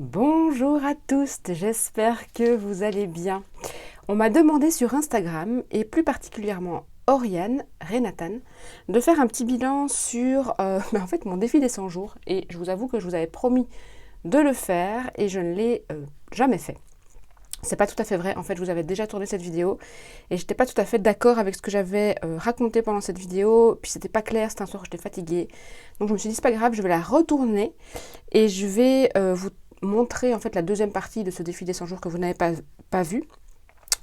Bonjour à tous, j'espère que vous allez bien. On m'a demandé sur Instagram, et plus particulièrement Oriane, Renatan, de faire un petit bilan sur en fait, mon défi des 100 jours. Et je vous avoue que je vous avais promis de le faire et je ne l'ai jamais fait. C'est pas tout à fait vrai, en fait je vous avais déjà tourné cette vidéo et j'étais pas tout à fait d'accord avec ce que j'avais raconté pendant cette vidéo, puis c'était pas clair, c'était un soir où j'étais fatiguée. Donc je me suis dit c'est pas grave, je vais la retourner et je vais vous montrer en fait la deuxième partie de ce défi des 100 jours que vous n'avez pas vu.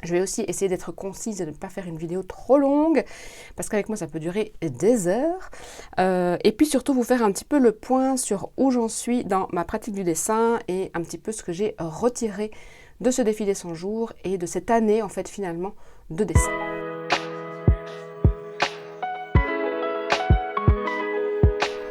Je vais aussi essayer d'être concise et de ne pas faire une vidéo trop longue, parce qu'avec moi ça peut durer des heures. Et puis surtout vous faire un petit peu le point sur où j'en suis dans ma pratique du dessin et un petit peu ce que j'ai retiré de ce défi des 100 jours et de cette année en fait finalement de dessin.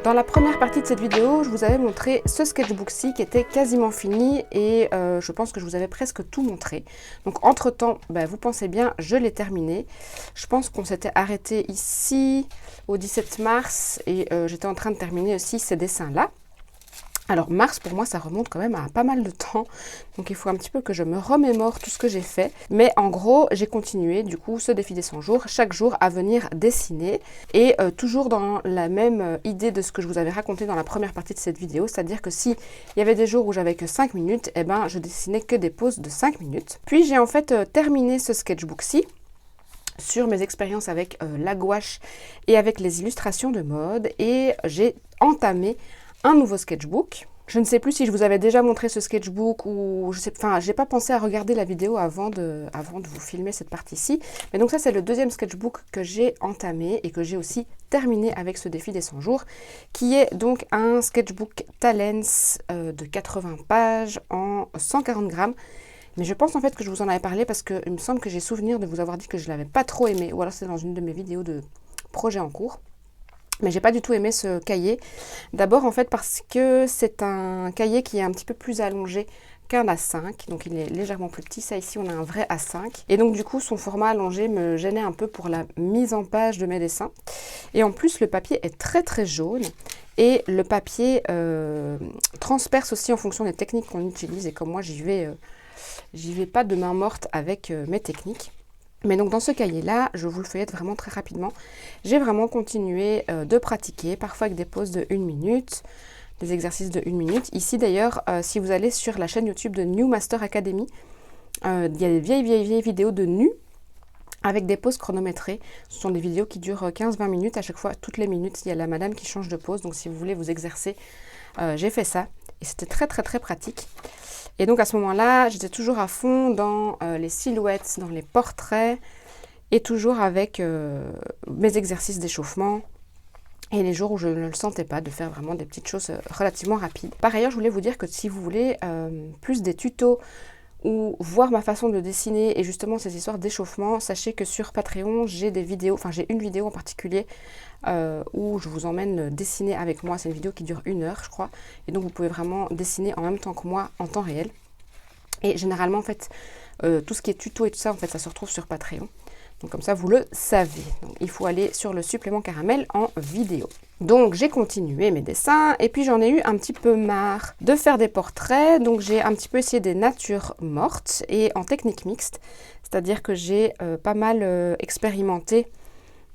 Dans la première partie de cette vidéo, je vous avais montré ce sketchbook-ci qui était quasiment fini et je pense que je vous avais presque tout montré. Donc entre-temps, vous pensez bien, je l'ai terminé. Je pense qu'on s'était arrêté ici au 17 mars et j'étais en train de terminer aussi ces dessins-là. Alors mars pour moi ça remonte quand même à pas mal de temps, donc il faut un petit peu que je me remémore tout ce que j'ai fait. Mais en gros j'ai continué du coup ce défi des 100 jours, chaque jour à venir dessiner et toujours dans la même idée de ce que je vous avais raconté dans la première partie de cette vidéo, c'est-à-dire que si il y avait des jours où j'avais que 5 minutes, et je dessinais que des pauses de 5 minutes. Puis j'ai en fait terminé ce sketchbook-ci sur mes expériences avec la gouache et avec les illustrations de mode et j'ai entamé un nouveau sketchbook. Je ne sais plus si je vous avais déjà montré ce sketchbook ou je sais, enfin, j'ai pas pensé à regarder la vidéo avant de vous filmer cette partie-ci. Mais donc ça, c'est le deuxième sketchbook que j'ai entamé et que j'ai aussi terminé avec ce défi des 100 jours, qui est donc un sketchbook Talens de 80 pages en 140 grammes. Mais je pense en fait que je vous en avais parlé parce qu'il me semble que j'ai souvenir de vous avoir dit que je ne l'avais pas trop aimé, ou alors c'est dans une de mes vidéos de projet en cours. Mais j'ai pas du tout aimé ce cahier. D'abord en fait parce que c'est un cahier qui est un petit peu plus allongé qu'un A5. Donc il est légèrement plus petit. Ça ici on a un vrai A5. Et donc du coup son format allongé me gênait un peu pour la mise en page de mes dessins. Et en plus le papier est très très jaune. Et le papier transperce aussi en fonction des techniques qu'on utilise. Et comme moi j'y vais pas de main morte avec mes techniques. Mais donc dans ce cahier-là, je vous le feuillette vraiment très rapidement. J'ai vraiment continué de pratiquer, parfois avec des pauses de 1 minute, des exercices de 1 minute. Ici d'ailleurs, si vous allez sur la chaîne YouTube de New Master Academy, il y a des vieilles vidéos de nu avec des pauses chronométrées. Ce sont des vidéos qui durent 15-20 minutes. À chaque fois, toutes les minutes, il y a la madame qui change de pose. Donc si vous voulez vous exercer, j'ai fait ça. Et c'était très pratique. Et donc à ce moment-là, j'étais toujours à fond dans les silhouettes, dans les portraits, et toujours avec mes exercices d'échauffement, et les jours où je ne le sentais pas, de faire vraiment des petites choses relativement rapides. Par ailleurs, je voulais vous dire que si vous voulez plus des tutos, ou voir ma façon de dessiner et justement ces histoires d'échauffement, sachez que sur Patreon, j'ai des vidéos, enfin j'ai une vidéo en particulier où je vous emmène dessiner avec moi. C'est une vidéo qui dure 1 heure, je crois. Et donc vous pouvez vraiment dessiner en même temps que moi, en temps réel. Et généralement, en fait, tout ce qui est tuto et tout ça, en fait, ça se retrouve sur Patreon. Donc comme ça, vous le savez. Donc, il faut aller sur le supplément caramel en vidéo. Donc j'ai continué mes dessins et puis j'en ai eu un petit peu marre de faire des portraits. Donc j'ai un petit peu essayé des natures mortes et en technique mixte. C'est-à-dire que j'ai pas mal expérimenté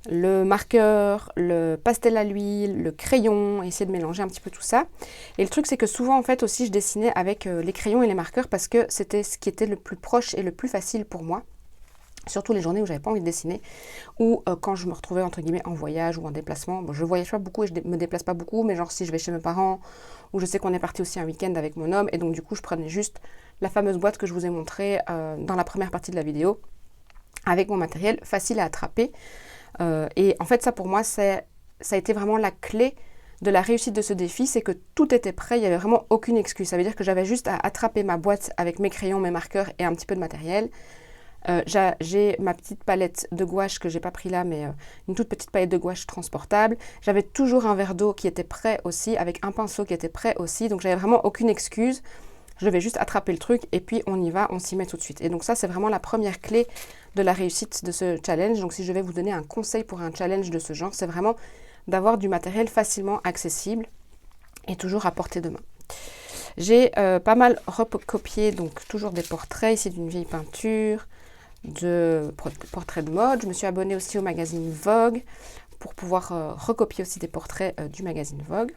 le marqueur, le pastel à l'huile, le crayon, essayer de mélanger un petit peu tout ça. Et le truc c'est que souvent en fait aussi je dessinais avec les crayons et les marqueurs parce que c'était ce qui était le plus proche et le plus facile pour moi. Surtout les journées où j'avais pas envie de dessiner ou quand je me retrouvais entre guillemets en voyage ou en déplacement. Bon, je voyage pas beaucoup et je me déplace pas beaucoup, mais genre si je vais chez mes parents ou je sais qu'on est parti aussi un week-end avec mon homme et donc du coup je prenais juste la fameuse boîte que je vous ai montrée dans la première partie de la vidéo avec mon matériel facile à attraper. Et en fait ça pour moi ça a été vraiment la clé de la réussite de ce défi, c'est que tout était prêt, il n'y avait vraiment aucune excuse. Ça veut dire que j'avais juste à attraper ma boîte avec mes crayons, mes marqueurs et un petit peu de matériel. J'ai ma petite palette de gouache que j'ai pas pris là, mais une toute petite palette de gouache transportable. J'avais toujours un verre d'eau qui était prêt aussi, avec un pinceau qui était prêt aussi, donc j'avais vraiment aucune excuse. Je devais juste attraper le truc et puis on y va, on s'y met tout de suite. Et donc ça, c'est vraiment la première clé de la réussite de ce challenge. Donc si je vais vous donner un conseil pour un challenge de ce genre, c'est vraiment d'avoir du matériel facilement accessible et toujours à portée de main. J'ai pas mal recopié, donc toujours des portraits, ici d'une vieille peinture, de portraits de mode. Je me suis abonnée aussi au magazine Vogue pour pouvoir recopier aussi des portraits du magazine Vogue.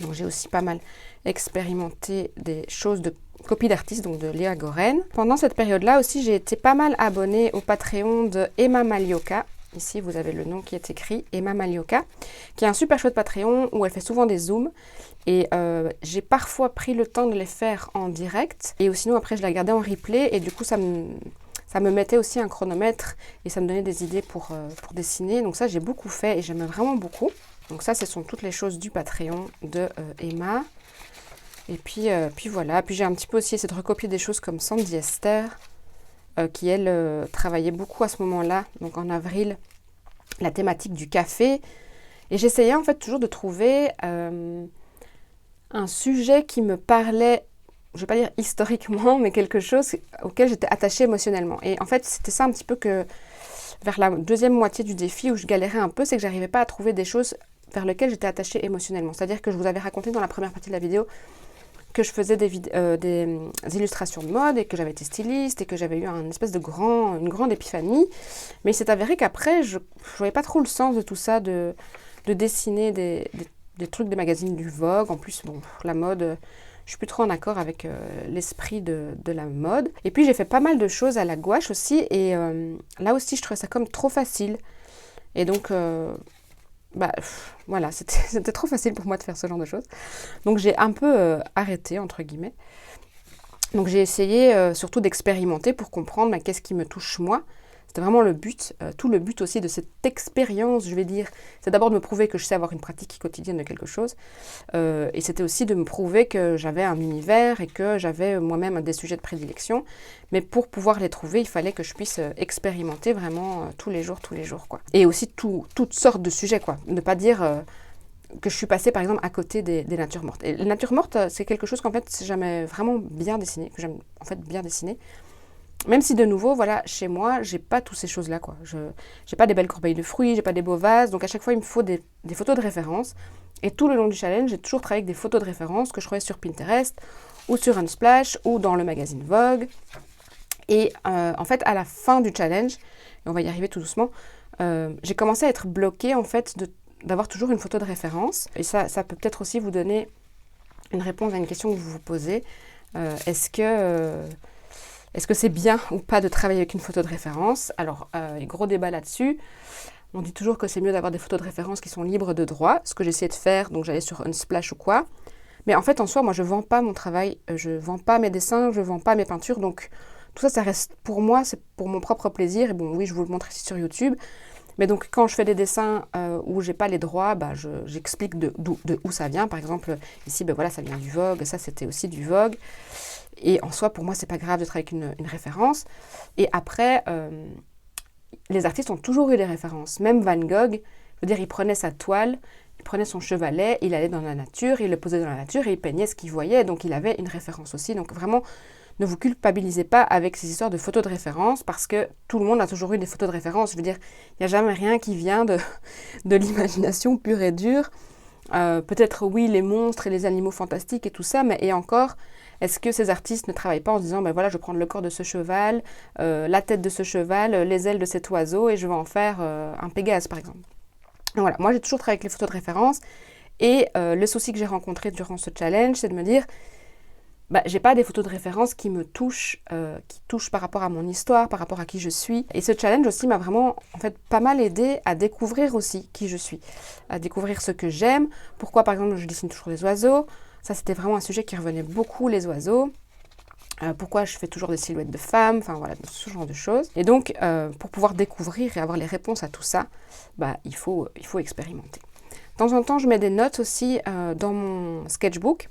Donc j'ai aussi pas mal expérimenté des choses de copie d'artistes, donc de Léa Goren. Pendant cette période-là aussi, j'ai été pas mal abonnée au Patreon de Emma Malioka. Ici, vous avez le nom qui est écrit, Emma Malioka, qui est un super chouette Patreon où elle fait souvent des zooms. Et j'ai parfois pris le temps de les faire en direct. Et sinon, après, je la gardais en replay. Et du coup, ça me mettait aussi un chronomètre et ça me donnait des idées pour dessiner. Donc ça, j'ai beaucoup fait et j'aimais vraiment beaucoup. Donc ça, ce sont toutes les choses du Patreon de Emma. Et puis voilà. Puis j'ai un petit peu aussi essayé de recopier des choses comme Sandy Esther, qui elle travaillait beaucoup à ce moment-là, donc en avril, la thématique du café. Et j'essayais en fait toujours de trouver un sujet qui me parlait, je ne vais pas dire historiquement, mais quelque chose auquel j'étais attachée émotionnellement. Et en fait, c'était ça un petit peu que vers la deuxième moitié du défi où je galérais un peu, c'est que j'arrivais pas à trouver des choses vers lesquelles j'étais attachée émotionnellement. C'est-à-dire que je vous avais raconté dans la première partie de la vidéo que je faisais des illustrations de mode et que j'avais été styliste et que j'avais eu une grande épiphanie. Mais il s'est avéré qu'après, je ne voyais pas trop le sens de tout ça, de dessiner des trucs des magazines du Vogue. En plus, bon, la mode, je ne suis plus trop en accord avec l'esprit de la mode. Et puis, j'ai fait pas mal de choses à la gouache aussi. Et là aussi, je trouvais ça comme trop facile. Et donc... voilà, c'était trop facile pour moi de faire ce genre de choses. Donc j'ai un peu arrêté, entre guillemets. Donc j'ai essayé surtout d'expérimenter pour comprendre qu'est-ce qui me touche moi. C'était vraiment le but, tout le but aussi de cette expérience, je vais dire. C'est d'abord de me prouver que je sais avoir une pratique quotidienne de quelque chose. Et c'était aussi de me prouver que j'avais un univers et que j'avais moi-même des sujets de prédilection. Mais pour pouvoir les trouver, il fallait que je puisse expérimenter vraiment tous les jours, quoi. Et aussi toutes sortes de sujets, quoi. Ne pas dire que je suis passée, par exemple, à côté des natures mortes. Et les natures mortes, c'est quelque chose qu'en fait, j'aimais vraiment bien dessiner, que j'aime en fait bien dessiner. Même si de nouveau, voilà, chez moi, j'ai pas toutes ces choses-là, quoi. J'ai pas des belles corbeilles de fruits, j'ai pas des beaux vases, donc à chaque fois, il me faut des photos de référence. Et tout le long du challenge, j'ai toujours travaillé avec des photos de référence que je trouvais sur Pinterest, ou sur Unsplash, ou dans le magazine Vogue. Et en fait, à la fin du challenge, et on va y arriver tout doucement, j'ai commencé à être bloquée, en fait, d'avoir toujours une photo de référence. Et ça peut peut-être aussi vous donner une réponse à une question que vous vous posez. Est-ce que c'est bien ou pas de travailler avec une photo de référence? Alors, gros débat là-dessus. On dit toujours que c'est mieux d'avoir des photos de référence qui sont libres de droit, ce que j'essayais de faire, donc j'allais sur Unsplash ou quoi. Mais en fait, en soi, moi, je ne vends pas mon travail, je ne vends pas mes dessins, je ne vends pas mes peintures, donc tout ça, ça reste pour moi, c'est pour mon propre plaisir. Et bon, oui, je vous le montre ici sur YouTube. Mais donc, quand je fais des dessins où j'ai pas les droits, j'explique de où ça vient. Par exemple, ici, voilà, ça vient du Vogue, ça, c'était aussi du Vogue. Et en soi, pour moi, c'est pas grave de travailler avec une référence. Et après, les artistes ont toujours eu des références. Même Van Gogh, je veux dire, il prenait sa toile, il prenait son chevalet, il allait dans la nature, il le posait dans la nature et il peignait ce qu'il voyait. Donc, il avait une référence aussi. Donc, vraiment, ne vous culpabilisez pas avec ces histoires de photos de référence parce que tout le monde a toujours eu des photos de référence. Je veux dire, il n'y a jamais rien qui vient de l'imagination pure et dure. Peut-être, oui, les monstres et les animaux fantastiques et tout ça, mais et encore... Est-ce que ces artistes ne travaillent pas en se disant, voilà, je vais prendre le corps de ce cheval, la tête de ce cheval, les ailes de cet oiseau, et je vais en faire un Pégase, par exemple. Donc voilà, moi j'ai toujours travaillé avec les photos de référence, et le souci que j'ai rencontré durant ce challenge, c'est de me dire, j'ai pas des photos de référence qui me touchent, qui touchent par rapport à mon histoire, par rapport à qui je suis. Et ce challenge aussi m'a vraiment, en fait, pas mal aidé à découvrir aussi qui je suis, à découvrir ce que j'aime, pourquoi, par exemple, je dessine toujours des oiseaux. Ça, c'était vraiment un sujet qui revenait beaucoup, les oiseaux. Pourquoi je fais toujours des silhouettes de femmes, enfin voilà, ce genre de choses. Et donc, pour pouvoir découvrir et avoir les réponses à tout ça, il faut expérimenter. De temps en temps, je mets des notes aussi dans mon sketchbook.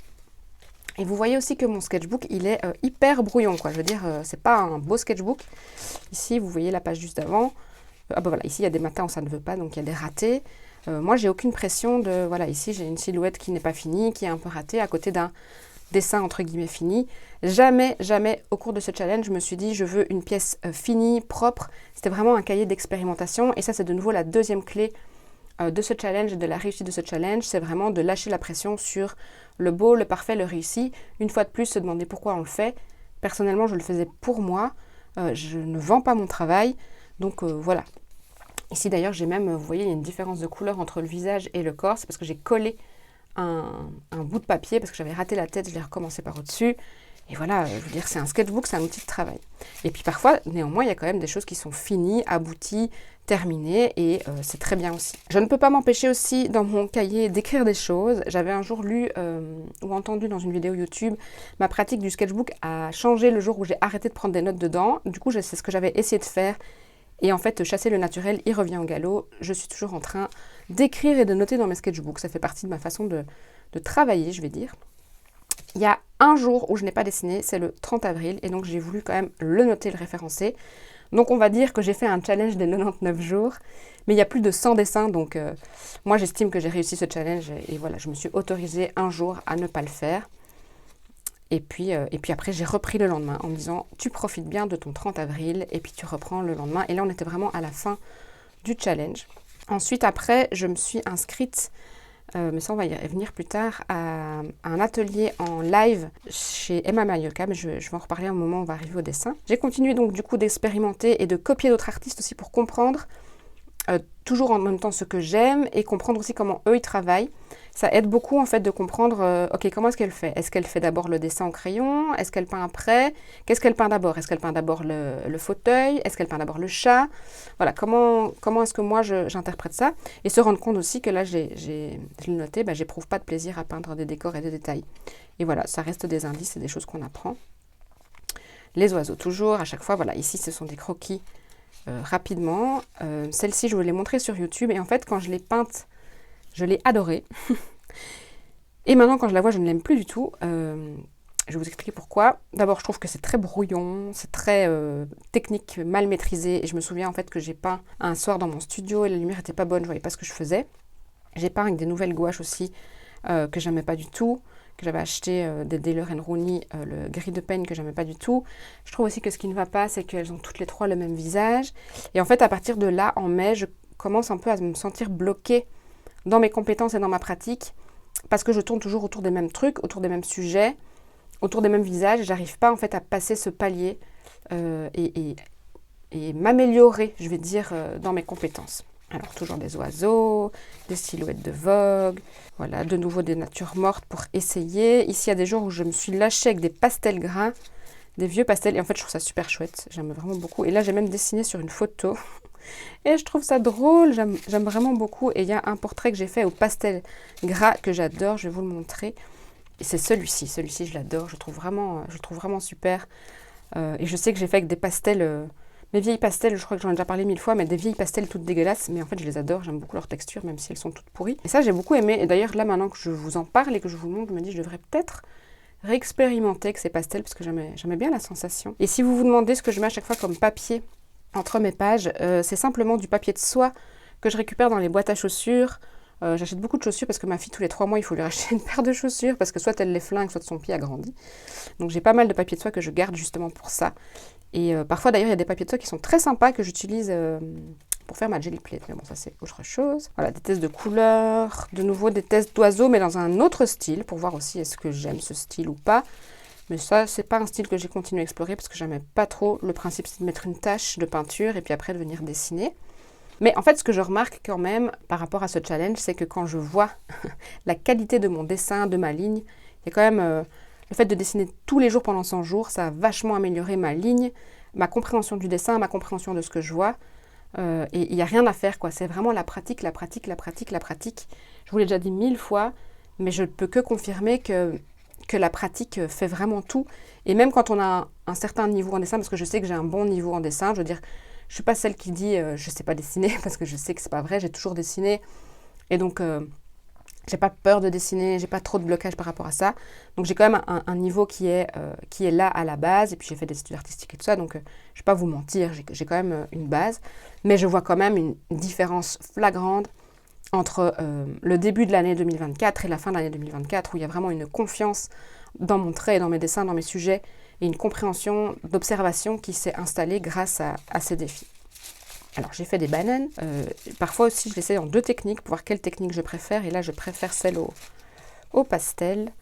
Et vous voyez aussi que mon sketchbook, il est hyper brouillon, quoi. Je veux dire, c'est pas un beau sketchbook. Ici, vous voyez la page juste avant. Voilà, ici, il y a des matins où ça ne veut pas, donc il y a des ratés. Moi, j'ai aucune pression de... Voilà, ici, j'ai une silhouette qui n'est pas finie, qui est un peu ratée, à côté d'un dessin, entre guillemets, fini. Jamais, au cours de ce challenge, je me suis dit, je veux une pièce finie, propre. C'était vraiment un cahier d'expérimentation. Et ça, c'est de nouveau la deuxième clé de ce challenge et de la réussite de ce challenge, c'est vraiment de lâcher la pression sur le beau, le parfait, le réussi. Une fois de plus, se demander pourquoi on le fait. Personnellement, je le faisais pour moi. Je ne vends pas mon travail. Donc voilà. Ici d'ailleurs, j'ai même, vous voyez, il y a une différence de couleur entre le visage et le corps. C'est parce que j'ai collé un bout de papier parce que j'avais raté la tête. Je l'ai recommencé par au-dessus. Et voilà, je veux dire, c'est un sketchbook, c'est un outil de travail. Et puis parfois, néanmoins, il y a quand même des choses qui sont finies, abouties, terminées, et c'est très bien aussi. Je ne peux pas m'empêcher aussi, dans mon cahier, d'écrire des choses. J'avais un jour lu ou entendu dans une vidéo YouTube, ma pratique du sketchbook a changé le jour où j'ai arrêté de prendre des notes dedans. Du coup, c'est ce que j'avais essayé de faire. Et en fait, chasser le naturel, il revient au galop. Je suis toujours en train d'écrire et de noter dans mes sketchbooks. Ça fait partie de ma façon de travailler, je vais dire. Il y a un jour où je n'ai pas dessiné, c'est le 30 avril, et donc j'ai voulu quand même le noter, le référencer. Donc on va dire que j'ai fait un challenge des 99 jours, mais il y a plus de 100 dessins, donc moi j'estime que j'ai réussi ce challenge, et voilà, je me suis autorisée un jour à ne pas le faire. Et puis après j'ai repris le lendemain en me disant tu profites bien de ton 30 avril, et puis tu reprends le lendemain. Et là on était vraiment à la fin du challenge. Ensuite après je me suis inscrite, mais ça on va y revenir plus tard, à un atelier en live chez Emma Malioka, mais je vais en reparler à un moment où on va arriver au dessin. J'ai continué donc du coup d'expérimenter et de copier d'autres artistes aussi pour comprendre toujours en même temps ce que j'aime et comprendre aussi comment eux ils travaillent. Ça aide beaucoup en fait de comprendre, ok, comment est-ce qu'elle fait? Est-ce qu'elle fait d'abord le dessin en crayon? Est-ce qu'elle peint après? Qu'est-ce qu'elle peint d'abord? Est-ce qu'elle peint d'abord le fauteuil? Est-ce qu'elle peint d'abord le chat? Voilà, comment est-ce que moi j'interprète ça? Et se rendre compte aussi que là, je l'ai noté, j'éprouve pas de plaisir à peindre des décors et des détails. Et voilà, ça reste des indices et des choses qu'on apprend. Les oiseaux toujours, à chaque fois, voilà, ici ce sont des croquis rapidement. Celle-ci, je vous l'ai montrée sur YouTube et en fait, quand je l'ai peinte, je l'ai adorée. Et maintenant, quand je la vois, je ne l'aime plus du tout. Je vais vous expliquer pourquoi. D'abord, je trouve que c'est très brouillon, c'est très technique, mal maîtrisé. Et je me souviens en fait que j'ai peint un soir dans mon studio et la lumière n'était pas bonne, je ne voyais pas ce que je faisais. J'ai peint avec des nouvelles gouaches aussi que j'aimais pas du tout, que j'avais acheté des Daler & Rooney, le gris de peigne que j'aimais pas du tout. Je trouve aussi que ce qui ne va pas, c'est qu'elles ont toutes les trois le même visage. Et en fait, à partir de là, en mai, je commence un peu à me sentir bloquée dans mes compétences et dans ma pratique, parce que je tourne toujours autour des mêmes trucs, autour des mêmes sujets, autour des mêmes visages, et j'arrive pas en fait à passer ce palier et m'améliorer, je vais dire, dans mes compétences. Alors toujours des oiseaux, des silhouettes de vogue, voilà, de nouveau des natures mortes pour essayer. Ici, il y a des jours où je me suis lâchée avec des pastels gras, des vieux pastels, et en fait je trouve ça super chouette, j'aime vraiment beaucoup. Et là j'ai même dessiné sur une photo, et je trouve ça drôle, j'aime vraiment beaucoup. Et il y a un portrait que j'ai fait au pastel gras que j'adore, je vais vous le montrer. Et c'est celui-ci je l'adore, je trouve vraiment super. Et je sais que j'ai fait avec des pastels... mes vieilles pastels, je crois que j'en ai déjà parlé 1000 fois, mais des vieilles pastels toutes dégueulasses, mais en fait je les adore, j'aime beaucoup leur texture, même si elles sont toutes pourries. Et ça j'ai beaucoup aimé, et d'ailleurs là maintenant que je vous en parle et que je vous le montre, je me dis je devrais peut-être réexpérimenter avec ces pastels, parce que j'aimais bien la sensation. Et si vous vous demandez ce que je mets à chaque fois comme papier entre mes pages, c'est simplement du papier de soie que je récupère dans les boîtes à chaussures. J'achète beaucoup de chaussures parce que ma fille, tous les 3 mois, il faut lui racheter une paire de chaussures parce que soit elle les flingue, soit son pied a grandi. Donc j'ai pas mal de papier de soie que je garde justement pour ça. Et parfois d'ailleurs, il y a des papiers de soie qui sont très sympas que j'utilise pour faire ma jelly plate. Mais bon, ça c'est autre chose. Voilà, des tests de couleurs, de nouveau des tests d'oiseaux, mais dans un autre style pour voir aussi est-ce que j'aime ce style ou pas. Mais ça, c'est pas un style que j'ai continué à explorer parce que j'aimais pas trop. Le principe, c'est de mettre une tache de peinture et puis après de venir dessiner. Mais en fait, ce que je remarque quand même par rapport à ce challenge, c'est que quand je vois la qualité de mon dessin, de ma ligne, il y a quand même le fait de dessiner tous les jours pendant 100 jours, ça a vachement amélioré ma ligne, ma compréhension du dessin, ma compréhension de ce que je vois. Et il n'y a rien à faire, quoi. C'est vraiment la pratique, la pratique, la pratique, la pratique. Je vous l'ai déjà dit 1000 fois, mais je ne peux que confirmer que la pratique fait vraiment tout. Et même quand on a un certain niveau en dessin, parce que je sais que j'ai un bon niveau en dessin, je veux dire, je ne suis pas celle qui dit je ne sais pas dessiner, parce que je sais que ce n'est pas vrai, j'ai toujours dessiné. Et donc, j'ai pas peur de dessiner, j'ai pas trop de blocage par rapport à ça. Donc, j'ai quand même un niveau qui est là à la base. Et puis, j'ai fait des études artistiques et tout ça. Donc, je ne vais pas vous mentir, j'ai quand même une base. Mais je vois quand même une différence flagrante entre le début de l'année 2024 et la fin de l'année 2024, où il y a vraiment une confiance dans mon trait, dans mes dessins, dans mes sujets, et une compréhension d'observation qui s'est installée grâce à ces défis. Alors j'ai fait des bananes, parfois aussi je l'essaye en 2 techniques pour voir quelle technique je préfère, et là je préfère celle au pastel.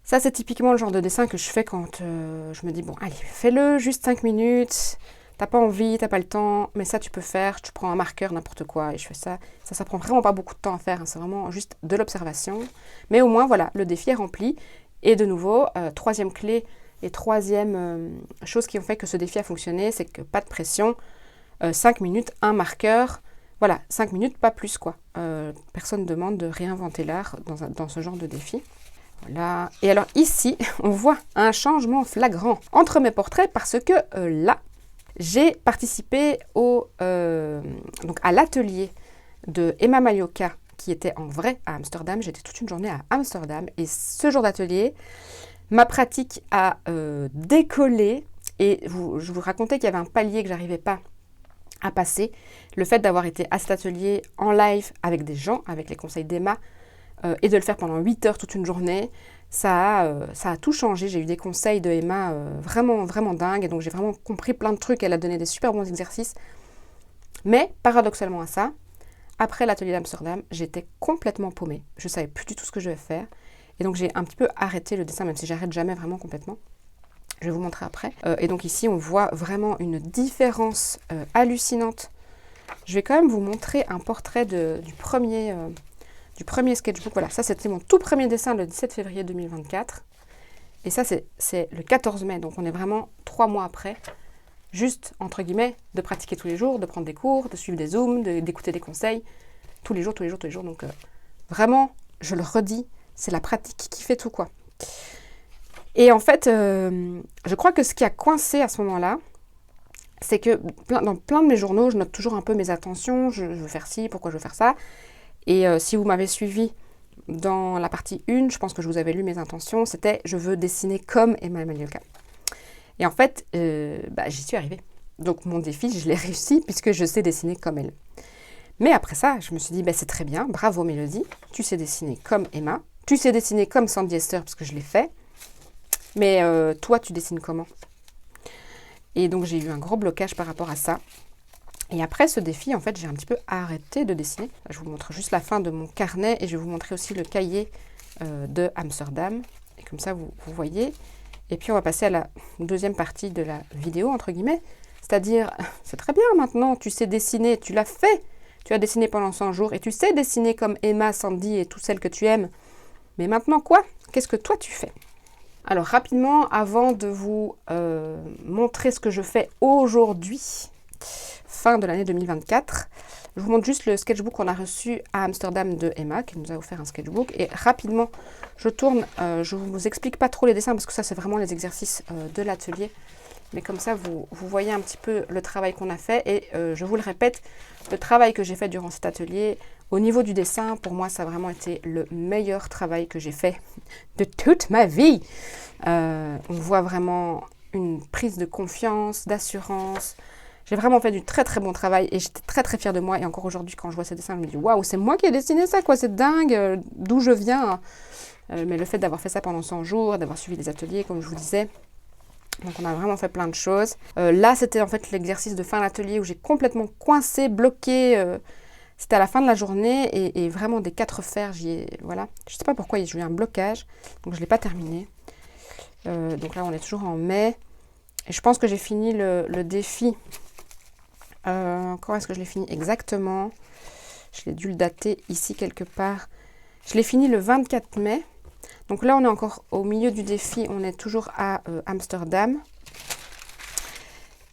Ça c'est typiquement le genre de dessin que je fais quand je me dis bon allez fais-le juste 5 minutes, t'as pas envie, t'as pas le temps, mais ça tu peux faire, tu prends un marqueur, n'importe quoi, et je fais ça. Ça prend vraiment pas beaucoup de temps à faire, hein, c'est vraiment juste de l'observation, mais au moins voilà, le défi est rempli. Et de nouveau, troisième clé et troisième chose qui ont fait que ce défi a fonctionné, c'est que pas de pression, 5 minutes, un marqueur, voilà, 5 minutes, pas plus quoi. Personne ne demande de réinventer l'art dans ce genre de défi. Voilà. Et alors ici, on voit un changement flagrant entre mes portraits parce que là, j'ai participé donc à l'atelier de Emma Mayoka qui était en vrai à Amsterdam. J'étais toute une journée à Amsterdam et ce jour d'atelier, ma pratique a décollé et je vous racontais qu'il y avait un palier que j'arrivais pas à passer. Le fait d'avoir été à cet atelier en live avec des gens, avec les conseils d'Emma, et de le faire pendant 8 heures toute une journée, ça a tout changé. J'ai eu des conseils de Emma vraiment, vraiment dingues, et donc j'ai vraiment compris plein de trucs. Elle a donné des super bons exercices. Mais paradoxalement à ça, après l'atelier d'Amsterdam, j'étais complètement paumée. Je ne savais plus du tout ce que je devais faire. Et donc j'ai un petit peu arrêté le dessin, même si j'arrête jamais vraiment complètement. Je vais vous montrer après. Et donc ici, on voit vraiment une différence hallucinante. Je vais quand même vous montrer un portrait du premier sketchbook. Voilà, ça c'était mon tout premier dessin le 17 février 2024. Et ça c'est le 14 mai, donc on est vraiment 3 mois après. Juste, entre guillemets, de pratiquer tous les jours, de prendre des cours, de suivre des zooms, d'écouter des conseils. Tous les jours. Donc vraiment, je le redis, c'est la pratique qui fait tout quoi. Et en fait, je crois que ce qui a coincé à ce moment-là, c'est que dans plein de mes journaux, je note toujours un peu mes intentions, je veux faire ci, pourquoi je veux faire ça. Et si vous m'avez suivi dans la partie 1, je pense que je vous avais lu mes intentions, c'était « je veux dessiner comme Emma Mayoka ». Et en fait, j'y suis arrivée. Donc mon défi, je l'ai réussi puisque je sais dessiner comme elle. Mais après ça, je me suis dit, c'est très bien, bravo Mélodie, tu sais dessiner comme Emma, tu sais dessiner comme Sandy Esther parce que je l'ai fait. Mais toi, tu dessines comment? Et donc, j'ai eu un gros blocage par rapport à ça. Et après ce défi, en fait, j'ai un petit peu arrêté de dessiner. Je vous montre juste la fin de mon carnet et je vais vous montrer aussi le cahier de Amsterdam. Et comme ça, vous voyez. Et puis, on va passer à la deuxième partie de la vidéo, entre guillemets. C'est-à-dire, c'est très bien maintenant, tu sais dessiner, tu l'as fait. Tu as dessiné pendant 100 jours et tu sais dessiner comme Emma, Sandy et toutes celles que tu aimes. Mais maintenant, quoi? Qu'est-ce que toi, tu fais? Alors rapidement, avant de vous montrer ce que je fais aujourd'hui, fin de l'année 2024, je vous montre juste le sketchbook qu'on a reçu à Amsterdam de Emma, qui nous a offert un sketchbook. Et rapidement, je tourne, je ne vous explique pas trop les dessins, parce que ça c'est vraiment les exercices de l'atelier. Mais comme ça, vous voyez un petit peu le travail qu'on a fait. Et je vous le répète, le travail que j'ai fait durant cet atelier, au niveau du dessin, pour moi, ça a vraiment été le meilleur travail que j'ai fait de toute ma vie. On voit vraiment une prise de confiance, d'assurance. J'ai vraiment fait du très très bon travail et j'étais très très fière de moi. Et encore aujourd'hui, quand je vois ces dessins, je me dis waouh, c'est moi qui ai dessiné ça, quoi, c'est dingue, d'où je viens. Mais le fait d'avoir fait ça pendant 100 jours, d'avoir suivi les ateliers, comme je vous disais. Donc on a vraiment fait plein de choses. Là, c'était en fait l'exercice de fin d'atelier où j'ai complètement coincé, bloqué. C'était à la fin de la journée et vraiment des 4 fers, voilà. Je ne sais pas pourquoi j'ai eu un blocage, donc je ne l'ai pas terminé. Donc là, on est toujours en mai. Et je pense que j'ai fini le défi. Quand est-ce que je l'ai fini exactement? Je l'ai dû le dater ici quelque part. Je l'ai fini le 24 mai. Donc là, on est encore au milieu du défi. On est toujours à Amsterdam.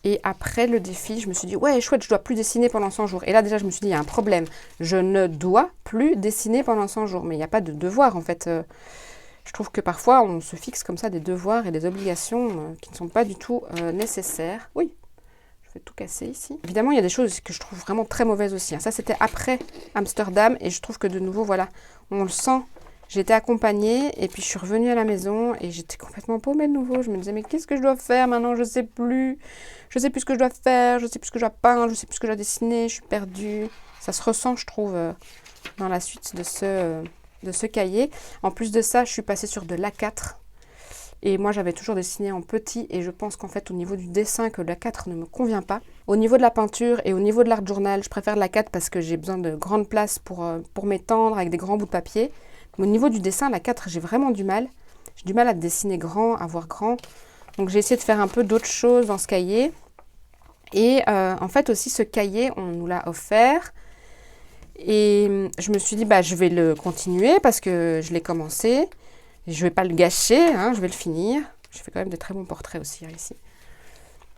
Et après le défi, je me suis dit, ouais, chouette, je dois plus dessiner pendant 100 jours. Et là, déjà, je me suis dit, il y a un problème. Je ne dois plus dessiner pendant 100 jours. Mais il n'y a pas de devoir, en fait. Je trouve que parfois, on se fixe comme ça des devoirs et des obligations qui ne sont pas du tout nécessaires. Oui, je vais tout casser ici. Évidemment, il y a des choses que je trouve vraiment très mauvaises aussi. Ça, c'était après Amsterdam. Et je trouve que de nouveau, voilà, on le sent. J'étais accompagnée et puis je suis revenue à la maison et j'étais complètement paumée de nouveau. Je me disais, mais qu'est-ce que je dois faire maintenant? Je sais plus. Je sais plus ce que je dois faire. Je sais plus ce que je dois peindre. Je sais plus ce que je dois dessiner. Je suis perdue. Ça se ressent, je trouve, dans la suite de ce cahier. En plus de ça, je suis passée sur de l'A4. Et moi, j'avais toujours dessiné en petit. Et je pense qu'en fait, au niveau du dessin, que l'A4 ne me convient pas. Au niveau de la peinture et au niveau de l'art journal, je préfère la 4 parce que j'ai besoin de grande place pour m'étendre avec des grands bouts de papier. Mais au niveau du dessin, la 4, j'ai vraiment du mal. J'ai du mal à dessiner grand, à voir grand. Donc j'ai essayé de faire un peu d'autres choses dans ce cahier. Et en fait aussi, ce cahier, on nous l'a offert. Et je me suis dit, bah, je vais le continuer parce que je l'ai commencé. Je ne vais pas le gâcher, hein, je vais le finir. J'ai fait quand même de très bons portraits aussi ici.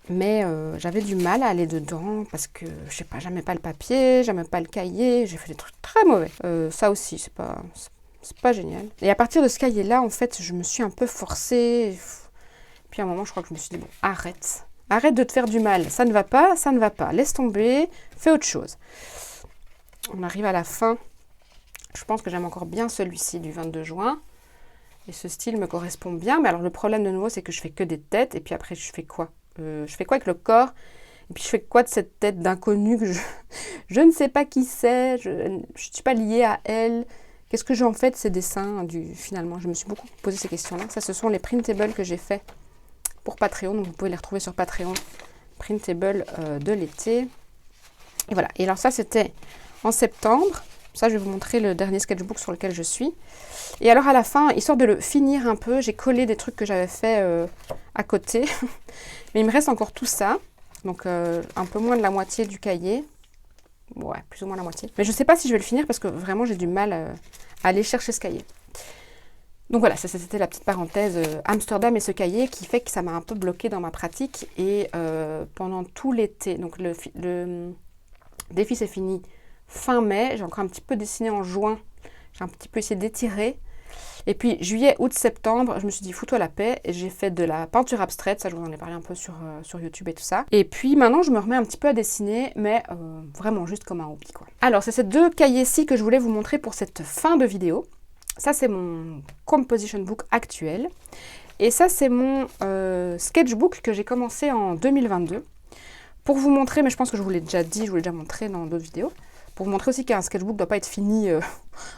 Mais j'avais du mal à aller dedans parce que, je sais pas, j'aimais pas le papier, j'aimais pas le cahier. J'ai fait des trucs très mauvais. Ça aussi, c'est pas génial. Et à partir de ce cahier-là, en fait, je me suis un peu forcée. Puis à un moment, je crois que je me suis dit, bon, arrête. Arrête de te faire du mal. Ça ne va pas, ça ne va pas. Laisse tomber, fais autre chose. On arrive à la fin. Je pense que j'aime encore bien celui-ci du 22 juin. Et ce style me correspond bien. Mais alors, le problème de nouveau, c'est que je fais que des têtes. Et puis après, je fais quoi ? Je fais quoi avec le corps? Et puis je fais quoi de cette tête d'inconnu que je ne sais pas qui c'est, je ne suis pas liée à elle. Qu'est-ce que j'en fais de ces dessins finalement? Je me suis beaucoup posé ces questions-là. Ça, ce sont les printables que j'ai fait pour Patreon. Donc vous pouvez les retrouver sur Patreon. Printable de l'été. Et voilà. Et alors ça, c'était en septembre. Ça, je vais vous montrer le dernier sketchbook sur lequel je suis. Et alors à la fin, histoire de le finir un peu, j'ai collé des trucs que j'avais fait à côté. Mais il me reste encore tout ça. Donc un peu moins de la moitié du cahier. Ouais, plus ou moins la moitié. Mais je ne sais pas si je vais le finir parce que vraiment j'ai du mal à aller chercher ce cahier. Donc voilà, ça c'était la petite parenthèse Amsterdam et ce cahier qui fait que ça m'a un peu bloqué dans ma pratique. Et pendant tout l'été, donc le défi c'est fini fin mai. J'ai encore un petit peu dessiné en juin. J'ai un petit peu essayé d'étirer. Et puis juillet, août, septembre, je me suis dit fous-toi la paix. Et j'ai fait de la peinture abstraite, ça je vous en ai parlé un peu sur YouTube et tout ça. Et puis maintenant je me remets un petit peu à dessiner, mais vraiment juste comme un hobby quoi. Alors c'est ces deux cahiers-ci que je voulais vous montrer pour cette fin de vidéo. Ça c'est mon composition book actuel. Et ça c'est mon sketchbook que j'ai commencé en 2022. Pour vous montrer, mais je pense que je vous l'ai déjà dit, je vous l'ai déjà montré dans d'autres vidéos. Pour vous montrer aussi qu'un sketchbook ne doit pas être fini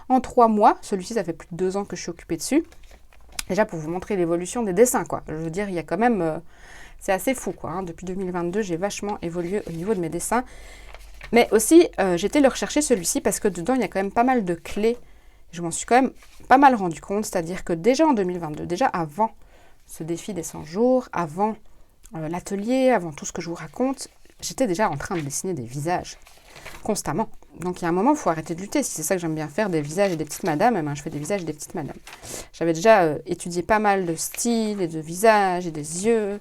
en 3 mois. Celui-ci, ça fait plus de 2 ans que je suis occupée dessus. Déjà pour vous montrer l'évolution des dessins, quoi. Je veux dire, il y a quand même... c'est assez fou, quoi. Hein. Depuis 2022, j'ai vachement évolué au niveau de mes dessins. Mais aussi, j'ai été le rechercher celui-ci parce que dedans, il y a quand même pas mal de clés. Je m'en suis quand même pas mal rendu compte. C'est-à-dire que déjà en 2022, déjà avant ce défi des 100 jours, avant l'atelier, avant tout ce que je vous raconte, j'étais déjà en train de dessiner des visages. Constamment. Donc il y a un moment, il faut arrêter de lutter. Si c'est ça que j'aime bien faire, des visages et des petites madames, eh ben, je fais des visages et des petites madames. J'avais déjà étudié pas mal de styles et de visages et des yeux.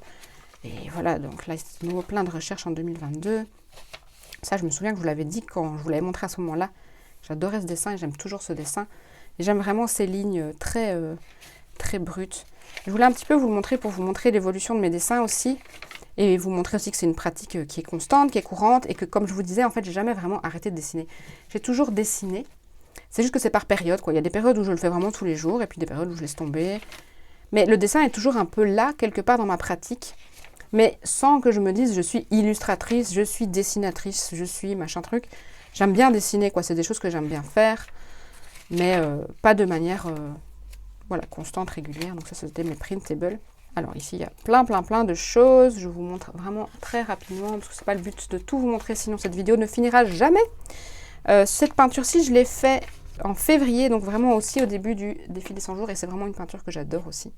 Et voilà, donc là, c'est de nouveau plein de recherches en 2022. Ça, je me souviens que je vous l'avais dit quand je vous l'avais montré à ce moment-là. J'adorais ce dessin et j'aime toujours ce dessin. Et j'aime vraiment ces lignes très, très brutes. Je voulais un petit peu vous le montrer pour vous montrer l'évolution de mes dessins aussi. Et vous montrer aussi que c'est une pratique qui est constante, qui est courante, et que comme je vous disais, en fait, j'ai jamais vraiment arrêté de dessiner. J'ai toujours dessiné. C'est juste que c'est par période, quoi. Il y a des périodes où je le fais vraiment tous les jours, et puis des périodes où je laisse tomber. Mais le dessin est toujours un peu là, quelque part dans ma pratique, mais sans que je me dise je suis illustratrice, je suis dessinatrice, je suis machin truc. J'aime bien dessiner, quoi. C'est des choses que j'aime bien faire, mais pas de manière voilà, constante, régulière. Donc ça, c'était mes printables. Alors ici, il y a plein de choses. Je vous montre vraiment très rapidement, parce que c'est pas le but de tout vous montrer, sinon cette vidéo ne finira jamais. Cette peinture-ci, je l'ai fait en février, donc vraiment aussi au début du défi des 100 jours, et c'est vraiment une peinture que j'adore aussi,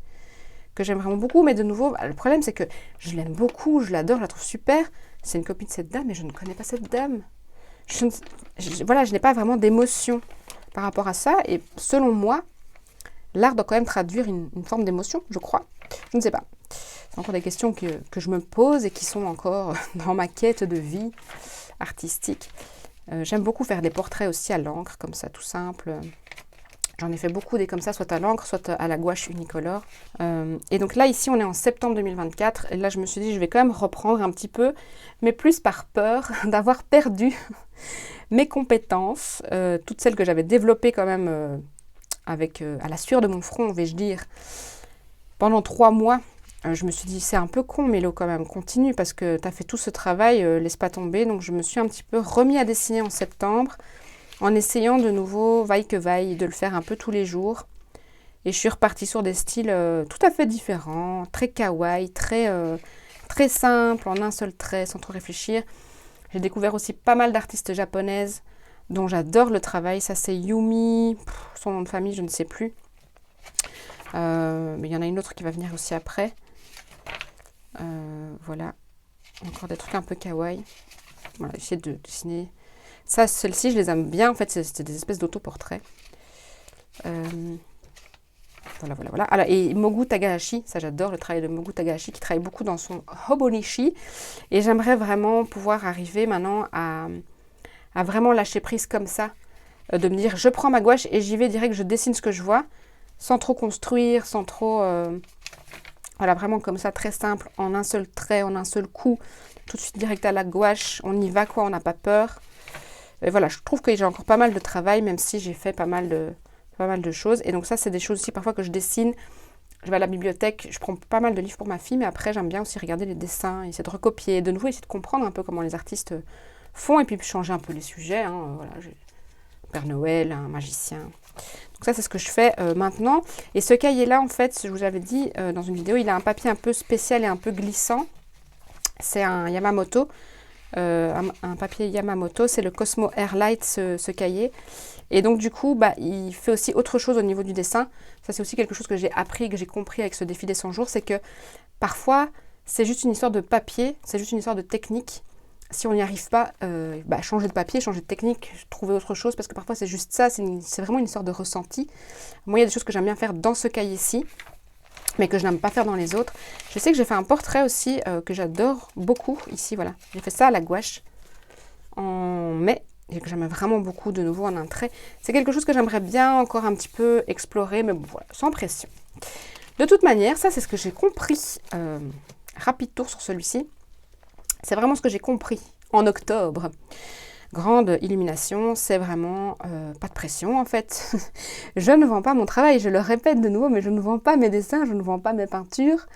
que j'aime vraiment beaucoup. Mais de nouveau, le problème, c'est que je l'aime beaucoup, je l'adore, je la trouve super. C'est une copie de cette dame, mais je ne connais pas cette dame. Voilà, je n'ai pas vraiment d'émotion par rapport à ça, et selon moi, l'art doit quand même traduire une forme d'émotion, je crois. Je ne sais pas. C'est encore des questions que je me pose et qui sont encore dans ma quête de vie artistique. J'aime beaucoup faire des portraits aussi à l'encre, comme ça, tout simple. J'en ai fait beaucoup des comme ça, soit à l'encre, soit à la gouache unicolore. Et donc là, ici, on est en septembre 2024. Et là, je me suis dit, je vais quand même reprendre un petit peu, mais plus par peur d'avoir perdu mes compétences, toutes celles que j'avais développées quand même avec à la sueur de mon front, vais-je dire, pendant 3 mois. Je me suis dit, c'est un peu con, Mélo, quand même, continue, parce que tu as fait tout ce travail, laisse pas tomber. Donc, je me suis un petit peu remis à dessiner en septembre, en essayant de nouveau, vaille que vaille, de le faire un peu tous les jours. Et je suis repartie sur des styles tout à fait différents, très kawaii, très très simple, en un seul trait, sans trop réfléchir. J'ai découvert aussi pas mal d'artistes japonaises dont j'adore le travail. Ça, c'est Yumi, son nom de famille, je ne sais plus. Mais il y en a une autre qui va venir aussi après. Voilà, encore des trucs un peu kawaii. Voilà, j'essaie de dessiner. Ça, celles-ci, je les aime bien. En fait, c'est des espèces d'autoportraits. Voilà. Alors, et Mogu Takahashi, ça j'adore le travail de Mogu Takahashi, qui travaille beaucoup dans son Hobonichi. Et j'aimerais vraiment pouvoir arriver maintenant à vraiment lâcher prise comme ça. De me dire, je prends ma gouache et j'y vais direct, je dessine ce que je vois, sans trop construire, sans trop... voilà, vraiment comme ça, très simple, en un seul trait, en un seul coup, tout de suite direct à la gouache, on y va quoi, on n'a pas peur. Et voilà, je trouve que j'ai encore pas mal de travail, même si j'ai fait pas mal de choses. Et donc ça, c'est des choses aussi parfois que je dessine. Je vais à la bibliothèque, je prends pas mal de livres pour ma fille, mais après, j'aime bien aussi regarder les dessins, essayer de recopier, de nouveau essayer de comprendre un peu comment les artistes font, et puis changer un peu les sujets. Voilà, j'ai Père Noël, un magicien. Donc ça, c'est ce que je fais maintenant. Et ce cahier-là, en fait, je vous avais dit dans une vidéo, il a un papier un peu spécial et un peu glissant. C'est un Yamamoto, un papier Yamamoto, c'est le Cosmo Airlight, ce cahier. Et donc du coup, il fait aussi autre chose au niveau du dessin. Ça, c'est aussi quelque chose que j'ai appris, que j'ai compris avec ce défi des 100 jours, c'est que parfois, c'est juste une histoire de papier, c'est juste une histoire de technique. Si on n'y arrive pas, changer de papier, changer de technique, trouver autre chose, parce que parfois c'est juste ça, c'est vraiment une histoire de ressenti. Moi, il y a des choses que j'aime bien faire dans ce cahier-ci, mais que je n'aime pas faire dans les autres. Je sais que j'ai fait un portrait aussi que j'adore beaucoup ici, voilà. J'ai fait ça à la gouache en mai, et que j'aime vraiment beaucoup de nouveau en un trait. C'est quelque chose que j'aimerais bien encore un petit peu explorer, mais bon, voilà, sans pression. De toute manière, ça c'est ce que j'ai compris. Rapide tour sur celui-ci. C'est vraiment ce que j'ai compris en octobre. Grande illumination, c'est vraiment pas de pression en fait. Je ne vends pas mon travail, je le répète de nouveau, mais je ne vends pas mes dessins, je ne vends pas mes peintures.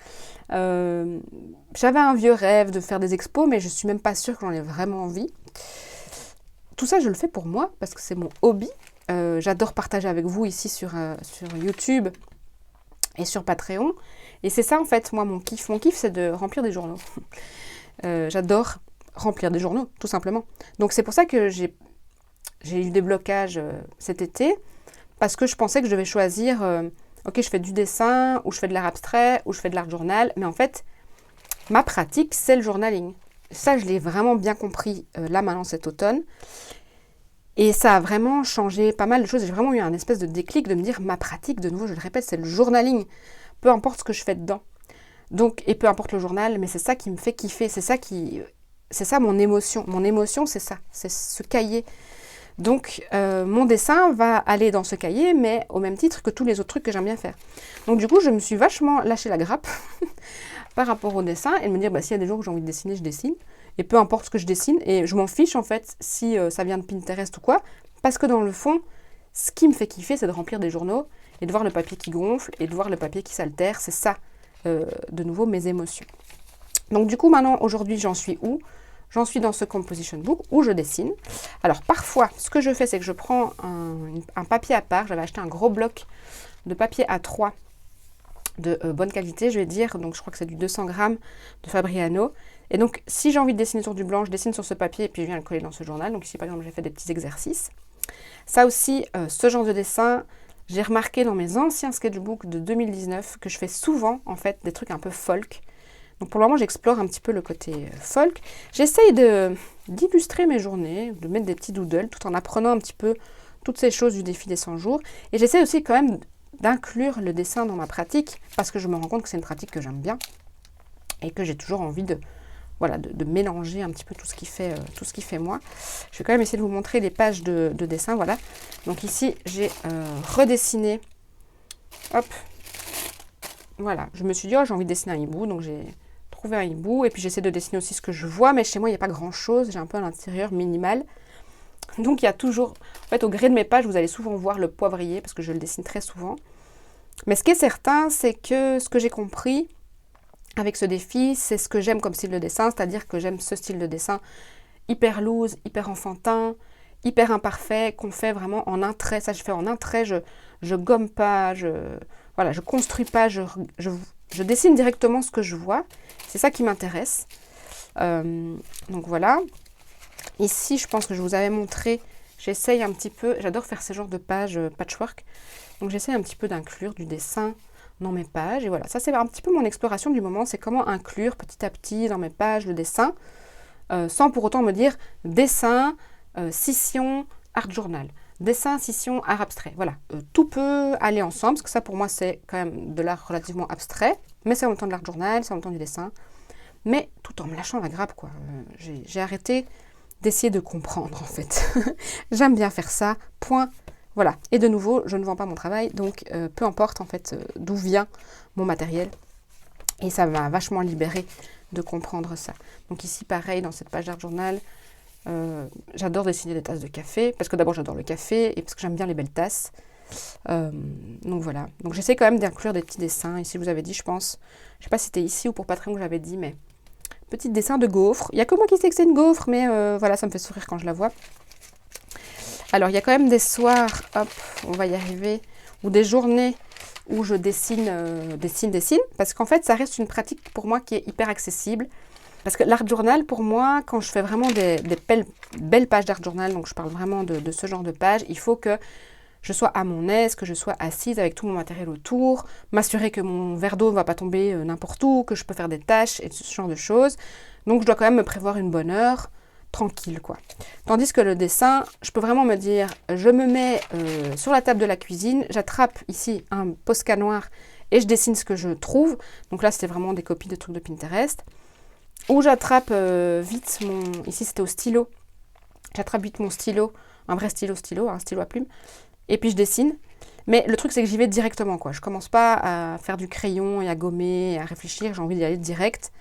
J'avais un vieux rêve de faire des expos, mais je ne suis même pas sûre que j'en ai vraiment envie. Tout ça, je le fais pour moi, parce que c'est mon hobby. J'adore partager avec vous ici sur YouTube et sur Patreon. Et c'est ça en fait, moi, mon kiff. Mon kiff, c'est de remplir des journaux. J'adore remplir des journaux, tout simplement. Donc c'est pour ça que j'ai eu des blocages cet été, parce que je pensais que je devais choisir, ok, je fais du dessin, ou je fais de l'art abstrait, ou je fais de l'art journal, mais en fait, ma pratique, c'est le journaling. Ça, je l'ai vraiment bien compris là maintenant cet automne. Et ça a vraiment changé pas mal de choses. J'ai vraiment eu un espèce de déclic de me dire, ma pratique, de nouveau, je le répète, c'est le journaling. Peu importe ce que je fais dedans. Donc, et peu importe le journal, mais c'est ça qui me fait kiffer, c'est ça mon émotion. Mon émotion, c'est ça, c'est ce cahier. Donc, mon dessin va aller dans ce cahier, mais au même titre que tous les autres trucs que j'aime bien faire. Donc, du coup, je me suis vachement lâché la grappe par rapport au dessin et de me dire, s'il y a des jours où j'ai envie de dessiner, je dessine. Et peu importe ce que je dessine, et je m'en fiche en fait si ça vient de Pinterest ou quoi, parce que dans le fond, ce qui me fait kiffer, c'est de remplir des journaux et de voir le papier qui gonfle et de voir le papier qui s'altère. C'est ça. De nouveau mes émotions. Donc du coup maintenant aujourd'hui j'en suis où? J'en suis dans ce composition book où je dessine. Alors parfois ce que je fais c'est que je prends un papier à part. J'avais acheté un gros bloc de papier A3 de bonne qualité, je vais dire, donc je crois que c'est du 200 grammes de Fabriano. Et donc si j'ai envie de dessiner sur du blanc, je dessine sur ce papier et puis je viens le coller dans ce journal. Donc ici par exemple j'ai fait des petits exercices. Ça aussi, ce genre de dessin, j'ai remarqué dans mes anciens sketchbooks de 2019 que je fais souvent, en fait, des trucs un peu folk. Donc pour le moment, j'explore un petit peu le côté folk. J'essaye d'illustrer mes journées, de mettre des petits doodles, tout en apprenant un petit peu toutes ces choses du défi des 100 jours. Et j'essaie aussi quand même d'inclure le dessin dans ma pratique, parce que je me rends compte que c'est une pratique que j'aime bien et que j'ai toujours envie de mélanger un petit peu tout ce qui fait moi. Je vais quand même essayer de vous montrer les pages de dessin, voilà. Donc ici, j'ai redessiné, hop, voilà. Je me suis dit, j'ai envie de dessiner un hibou, donc j'ai trouvé un hibou, et puis j'essaie de dessiner aussi ce que je vois, mais chez moi, il n'y a pas grand-chose, j'ai un peu un intérieur minimal. Donc il y a toujours, en fait, au gré de mes pages, vous allez souvent voir le poivrier, parce que je le dessine très souvent. Mais ce qui est certain, c'est que ce que j'ai compris, avec ce défi, c'est ce que j'aime comme style de dessin, c'est-à-dire que j'aime ce style de dessin hyper loose, hyper enfantin, hyper imparfait, qu'on fait vraiment en un trait. Ça, je fais en un trait, je gomme pas, je construis pas, je dessine directement ce que je vois. C'est ça qui m'intéresse. Donc voilà. Ici, je pense que je vous avais montré, j'essaye un petit peu, j'adore faire ce genre de pages patchwork. Donc j'essaye un petit peu d'inclure du dessin dans mes pages. Et voilà, ça c'est un petit peu mon exploration du moment, c'est comment inclure petit à petit dans mes pages le dessin, sans pour autant me dire dessin, scission, art journal. Dessin, scission, art abstrait. Voilà, tout peut aller ensemble, parce que ça pour moi c'est quand même de l'art relativement abstrait, mais c'est en même temps de l'art journal, c'est en même temps du dessin, mais tout en me lâchant la grappe, quoi. J'ai arrêté d'essayer de comprendre en fait. J'aime bien faire ça, point. Voilà, et de nouveau, je ne vends pas mon travail, donc peu importe en fait d'où vient mon matériel. Et ça m'a vachement libérée de comprendre ça. Donc ici, pareil, dans cette page d'art journal, j'adore dessiner des tasses de café, parce que d'abord j'adore le café, et parce que j'aime bien les belles tasses. Donc voilà, donc j'essaie quand même d'inclure des petits dessins. Ici, vous avez dit, je pense, je ne sais pas si c'était ici ou pour Patreon que j'avais dit, mais petit dessin de gaufre. Il n'y a que moi qui sais que c'est une gaufre, mais voilà, ça me fait sourire quand je la vois. Alors, il y a quand même des soirs, hop, on va y arriver, ou des journées où je dessine, parce qu'en fait, ça reste une pratique pour moi qui est hyper accessible. Parce que l'art journal, pour moi, quand je fais vraiment des belles pages d'art journal, donc je parle vraiment de ce genre de page, il faut que je sois à mon aise, que je sois assise avec tout mon matériel autour, m'assurer que mon verre d'eau ne va pas tomber n'importe où, que je peux faire des tâches et ce genre de choses. Donc, je dois quand même me prévoir une bonne heure, tranquille quoi. Tandis que le dessin, je peux vraiment me dire, je me mets sur la table de la cuisine, j'attrape ici un Posca noir et je dessine ce que je trouve. Donc là, c'était vraiment des copies de trucs de Pinterest. Ou j'attrape vite mon... Ici, c'était au stylo. J'attrape vite mon stylo, un vrai stylo, un stylo à plume. Et puis, je dessine. Mais le truc, c'est que j'y vais directement, quoi. Je commence pas à faire du crayon et à gommer et à réfléchir. J'ai envie d'y aller direct.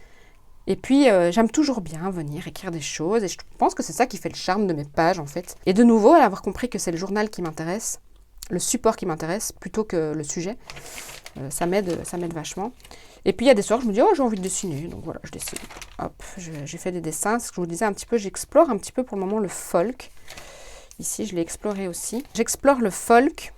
Et puis, j'aime toujours bien venir écrire des choses. Et je pense que c'est ça qui fait le charme de mes pages, en fait. Et de nouveau, à avoir compris que c'est le journal qui m'intéresse, le support qui m'intéresse, plutôt que le sujet, ça m'aide vachement. Et puis, il y a des soirs, je me dis, oh, j'ai envie de dessiner. Donc voilà, je dessine. Hop, j'ai fait des dessins. Ce que je vous disais un petit peu, j'explore un petit peu pour le moment le folk. Ici, je l'ai exploré aussi. J'explore le folk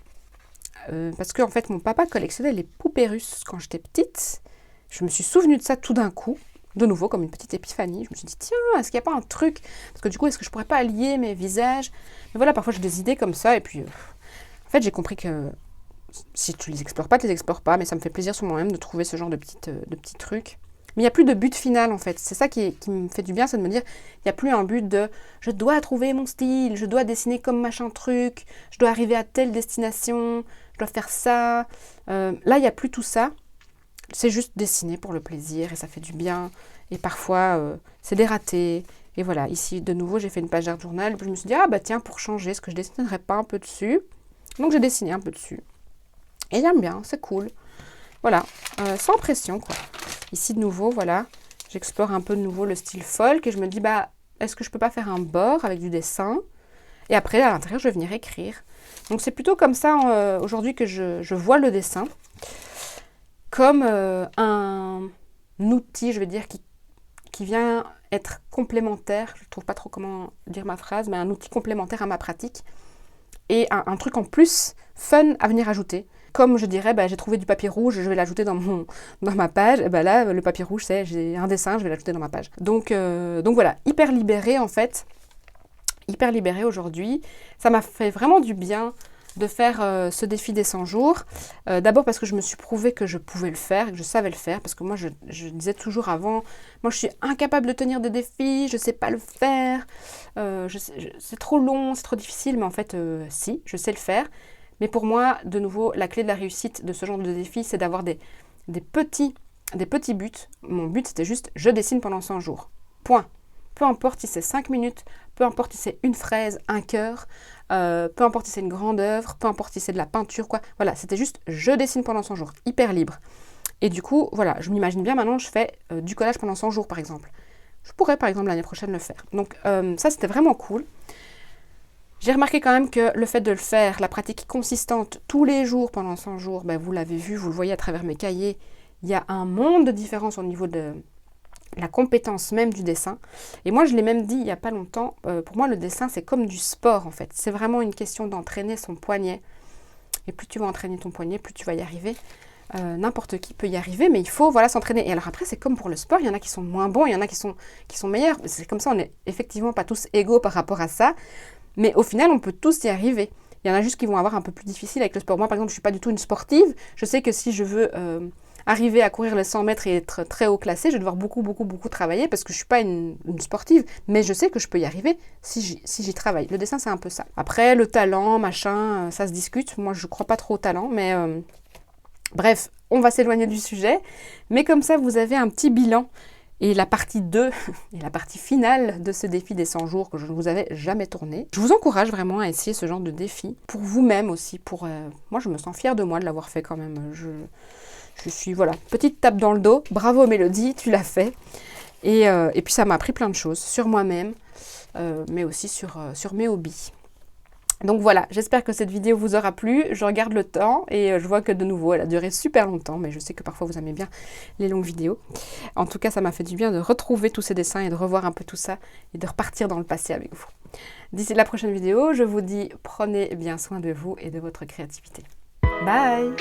parce que, en fait, mon papa collectionnait les poupées russes quand j'étais petite. Je me suis souvenue de ça tout d'un coup. De nouveau, comme une petite épiphanie, je me suis dit, tiens, est-ce qu'il n'y a pas un truc? Parce que du coup, est-ce que je pourrais pas allier mes visages? Mais voilà, parfois j'ai des idées comme ça, et puis, en fait, j'ai compris que si tu les explores pas, tu les explores pas, mais ça me fait plaisir sur moi-même de trouver ce genre de petits trucs. Mais il n'y a plus de but final, en fait. C'est ça qui me fait du bien, c'est de me dire, il n'y a plus un but de, je dois trouver mon style, je dois dessiner comme machin truc, je dois arriver à telle destination, je dois faire ça. Là, il n'y a plus tout ça. C'est juste dessiner pour le plaisir et ça fait du bien. Et parfois, c'est des ratés. Et voilà, ici, de nouveau, j'ai fait une page d'art journal. Puis je me suis dit, ah bah tiens, pour changer, est-ce que je dessinerais pas un peu dessus? Donc j'ai dessiné un peu dessus. Et j'aime bien, c'est cool. Voilà, sans pression, quoi. Ici, de nouveau, voilà, j'explore un peu de nouveau le style folk. Et je me dis, bah, est-ce que je peux pas faire un bord avec du dessin? Et après, à l'intérieur, je vais venir écrire. Donc c'est plutôt comme ça, aujourd'hui, que je vois le dessin. Comme un outil, je vais dire, qui vient être complémentaire, je ne trouve pas trop comment dire ma phrase, mais un outil complémentaire à ma pratique, et un truc en plus fun à venir ajouter. Comme je dirais, bah, j'ai trouvé du papier rouge, je vais l'ajouter dans ma page, et bah là, le papier rouge, c'est j'ai un dessin, je vais l'ajouter dans ma page. Donc voilà, hyper libérée en fait, hyper libérée aujourd'hui. Ça m'a fait vraiment du bien de faire ce défi des 100 jours. D'abord parce que je me suis prouvé que je pouvais le faire, que je savais le faire, parce que moi je disais toujours avant, moi je suis incapable de tenir des défis, je ne sais pas le faire, c'est trop long, c'est trop difficile, mais en fait si, je sais le faire. Mais pour moi, de nouveau, la clé de la réussite de ce genre de défi, c'est d'avoir des petits buts. Mon but c'était juste, je dessine pendant 100 jours. Point. Peu importe si c'est 5 minutes, peu importe si c'est une fraise, un cœur, peu importe si c'est une grande œuvre, peu importe si c'est de la peinture, quoi. Voilà, c'était juste, je dessine pendant 100 jours, hyper libre. Et du coup, voilà, je m'imagine bien maintenant, je fais du collage pendant 100 jours, par exemple. Je pourrais, par exemple, l'année prochaine le faire. Donc, ça, c'était vraiment cool. J'ai remarqué quand même que le fait de le faire, la pratique consistante tous les jours pendant 100 jours, ben, vous l'avez vu, vous le voyez à travers mes cahiers, il y a un monde de différence au niveau de la compétence même du dessin. Et moi, je l'ai même dit il n'y a pas longtemps, pour moi, le dessin, c'est comme du sport, en fait. C'est vraiment une question d'entraîner son poignet. Et plus tu vas entraîner ton poignet, plus tu vas y arriver. n'importe qui peut y arriver, mais il faut voilà, s'entraîner. Et alors après, c'est comme pour le sport, il y en a qui sont moins bons, il y en a qui sont meilleurs. C'est comme ça, on n'est effectivement pas tous égaux par rapport à ça, mais au final, on peut tous y arriver. Il y en a juste qui vont avoir un peu plus difficile avec le sport. Moi, par exemple, je ne suis pas du tout une sportive. Je sais que si je veux arriver à courir les 100 mètres et être très haut classé, je vais devoir beaucoup travailler parce que je ne suis pas une sportive. Mais je sais que je peux y arriver si j'y travaille. Le dessin, c'est un peu ça. Après, le talent, machin, ça se discute. Moi, je ne crois pas trop au talent, mais bref, on va s'éloigner du sujet. Mais comme ça, vous avez un petit bilan. Et la partie 2, et la partie finale de ce défi des 100 jours que je ne vous avais jamais tourné. Je vous encourage vraiment à essayer ce genre de défi. Pour vous-même aussi. Moi, je me sens fière de moi de l'avoir fait quand même. Je suis, voilà, petite tape dans le dos. Bravo Mélodie, tu l'as fait. Et puis ça m'a appris plein de choses sur moi-même, mais aussi sur mes hobbies. Donc voilà, j'espère que cette vidéo vous aura plu. Je regarde le temps et je vois que de nouveau, elle a duré super longtemps, mais je sais que parfois vous aimez bien les longues vidéos. En tout cas, ça m'a fait du bien de retrouver tous ces dessins et de revoir un peu tout ça et de repartir dans le passé avec vous. D'ici la prochaine vidéo, je vous dis prenez bien soin de vous et de votre créativité. Bye!